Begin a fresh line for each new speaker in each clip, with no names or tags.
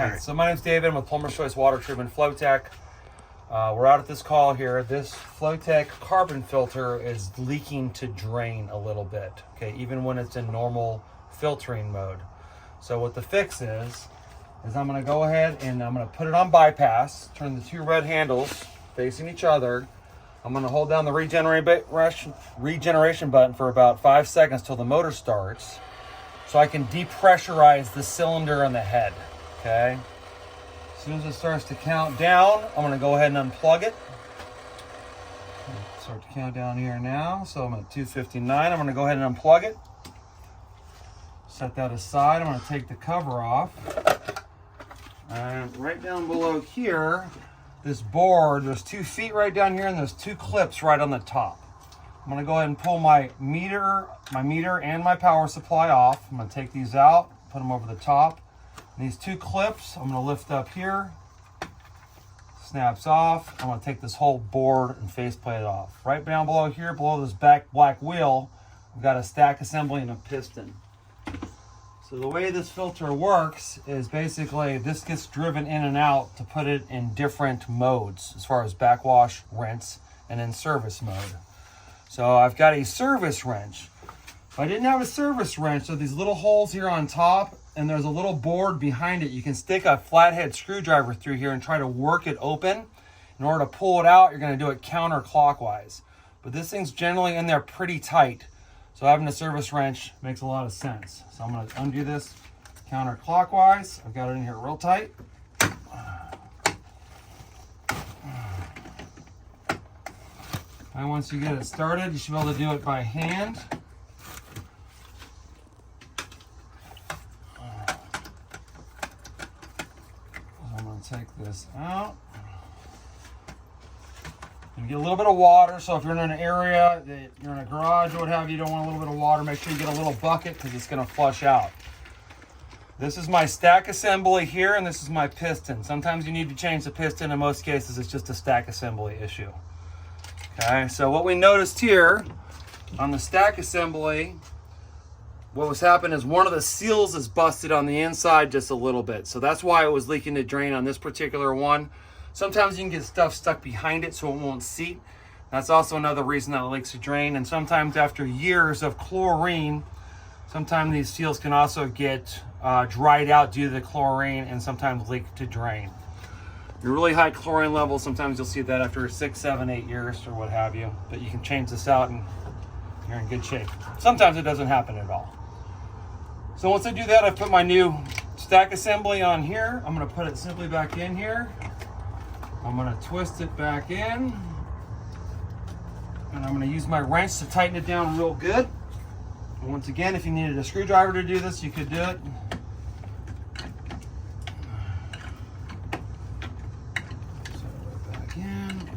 Hey, so my name's David. I'm with Plumber's Choice Water Treatment Flowtech. We're out at this call here. This Flowtech carbon filter is leaking to drain a little bit, okay, even when it's in normal filtering mode. So what the fix is I'm gonna go ahead and I'm gonna put it on bypass, turn the two red handles facing each other. I'm gonna hold down the regeneration button for about 5 seconds till the motor starts, so I can depressurize the cylinder on the head, okay? As soon as it starts to count down, I'm gonna go ahead and unplug it. Start to count down here now, so I'm at 259. I'm gonna go ahead and unplug it. Set that aside. I'm gonna take the cover off. And right down below here, this board, there's 2 feet right down here and there's 2 clips right on the top. I'm gonna go ahead and pull my meter and my power supply off. I'm gonna take these out, put them over the top. And these 2 clips, I'm gonna lift up here, snaps off. I'm gonna take this whole board and faceplate off. Right down below here, below this back black wheel, we've got a stack assembly and a piston. So the way this filter works is basically this gets driven in and out to put it in different modes as far as backwash, rinse, and in service mode. So I've got a service wrench. If I didn't have a service wrench, so these little holes here on top, and there's a little board behind it, you can stick a flathead screwdriver through here and try to work it open. In order to pull it out, you're gonna do it counterclockwise. But this thing's generally in there pretty tight. So having a service wrench makes a lot of sense. So I'm gonna undo this counterclockwise. I've got it in here real tight. And once you get it started, you should be able to do it by hand. I'm gonna take this out. You get a little bit of water, so if you're in an area that you're in a garage or what have you, don't want a little bit of water, make sure you get a little bucket because it's going to flush out. This is my stack assembly here, and this is my piston. Sometimes you need to change the piston. In most cases, it's just a stack assembly issue. Okay, so what we noticed here on the stack assembly, what was happening is one of the seals is busted on the inside just a little bit. So that's why it was leaking to drain on this particular one. Sometimes you can get stuff stuck behind it so it won't seat. That's also another reason that it leaks to drain. And sometimes after years of chlorine, sometimes these seals can also get dried out due to the chlorine and sometimes leak to drain. Your really high chlorine levels, sometimes you'll see that after 6, 7, 8 years or what have you. But you can change this out and you're in good shape. Sometimes it doesn't happen at all. So once I do that, I put my new stack assembly on here. I'm gonna put it simply back in here. I'm gonna twist it back in, and I'm gonna use my wrench to tighten it down real good. And once again, if you needed a screwdriver to do this, you could do it. So back in.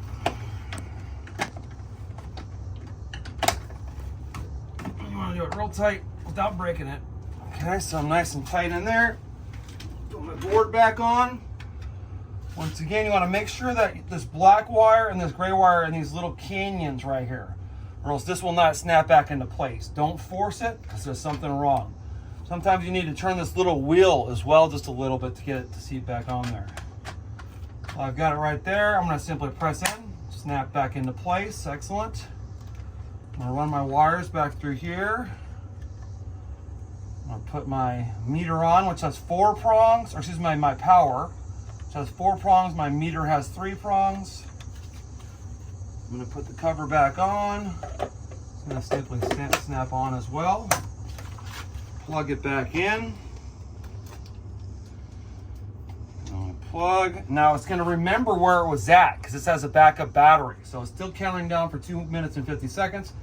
You wanna do it real tight without breaking it. Okay, so I'm nice and tight in there. Put my board back on. Once again, you want to make sure that this black wire and this gray wire are in these little canyons right here, or else this will not snap back into place. Don't force it because there's something wrong. Sometimes you need to turn this little wheel as well just a little bit to get it to seat back on there. Well, I've got it right there. I'm going to simply press in, snap back into place. Excellent. I'm going to run my wires back through here. I'm going to put my meter on, which has 4 prongs, or excuse me, my power. It has 4 prongs, my meter has 3 prongs. I'm gonna put the cover back on. It's gonna simply snap on as well. Plug it back in. Plug. Now it's gonna remember where it was at because this has a backup battery. So it's still counting down for 2 minutes and 50 seconds.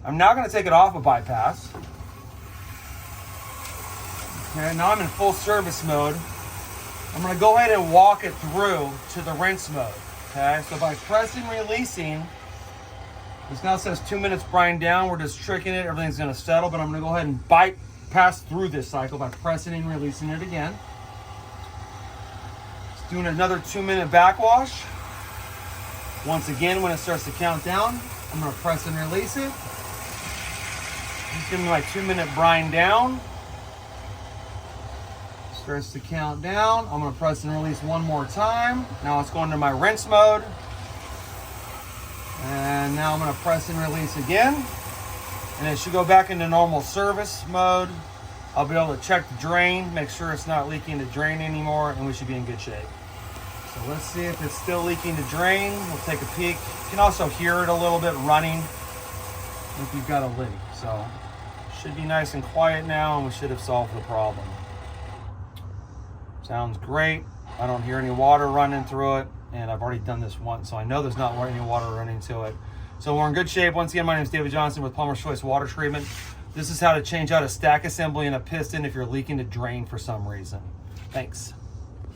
I'm now gonna take it off of bypass. Okay, now I'm in full service mode. I'm gonna go ahead and walk it through to the rinse mode, okay? So by pressing, releasing, this now says 2 minutes brine down. We're just tricking it, everything's gonna settle, but I'm gonna go ahead and bypass through this cycle by pressing and releasing it again. Just doing another 2-minute backwash. Once again, when it starts to count down, I'm gonna press and release it. Just give me my 2-minute brine down. Starts to count down. I'm gonna press and release one more time. Now it's going to my rinse mode. And now I'm gonna press and release again. And it should go back into normal service mode. I'll be able to check the drain, make sure it's not leaking the drain anymore, and we should be in good shape. So let's see if it's still leaking the drain. We'll take a peek. You can also hear it a little bit running if you've got a leak. So should be nice and quiet now, and we should have solved the problem. Sounds great. I don't hear any water running through it, and I've already done this once, so I know there's not any water running to it. So we're in good shape. Once again, my name is David Johnson with Plumber's Choice Water Treatment. This is how to change out a stack assembly and a piston if you're leaking the drain for some reason. Thanks.